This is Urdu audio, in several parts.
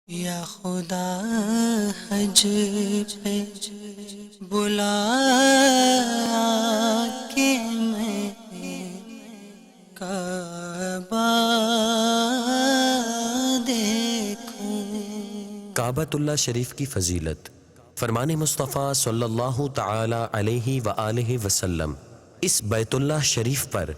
یا خدا حج پہ بلا کے میں کعبہ دیکھوں۔ کعبۃ اللہ شریف کی فضیلت۔ فرمان مصطفیٰ صلی اللہ تعالی علیہ وآلہ وسلم، اس بیت اللہ شریف پر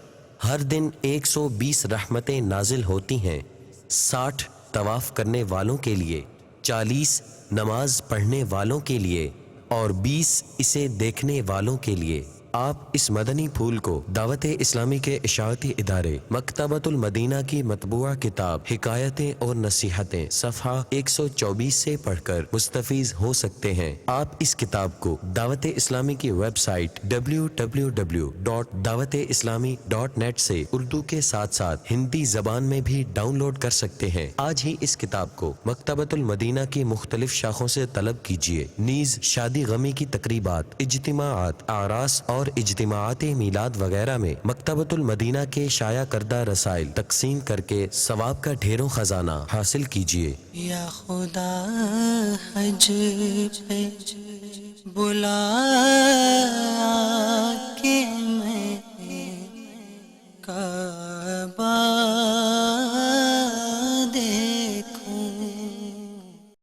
ہر دن 120 رحمتیں نازل ہوتی ہیں، 60 طواف کرنے والوں کے لیے، 40 نماز پڑھنے والوں کے لیے اور 20 اسے دیکھنے والوں کے لیے۔ آپ اس مدنی پھول کو دعوت اسلامی کے اشاعتی ادارے مکتبۃ المدینہ کی مطبوعہ کتاب حکایتیں اور نصیحتیں صفحہ 124 سے پڑھ کر مستفیض ہو سکتے ہیں۔ آپ اس کتاب کو دعوت اسلامی کی ویب سائٹ www.dawat-islami.net سے اردو کے ساتھ ساتھ ہندی زبان میں بھی ڈاؤن لوڈ کر سکتے ہیں۔ آج ہی اس کتاب کو مکتبۃ المدینہ کی مختلف شاخوں سے طلب کیجیے۔ نیز شادی غمی کی تقریبات، اجتماعات، اعراس اور اجتماعات میلاد وغیرہ میں مکتبۃ المدینہ کے شائع کردہ رسائل تقسیم کر کے ثواب کا ڈھیروں خزانہ حاصل کیجیے۔ یا خدا حج پہ بلا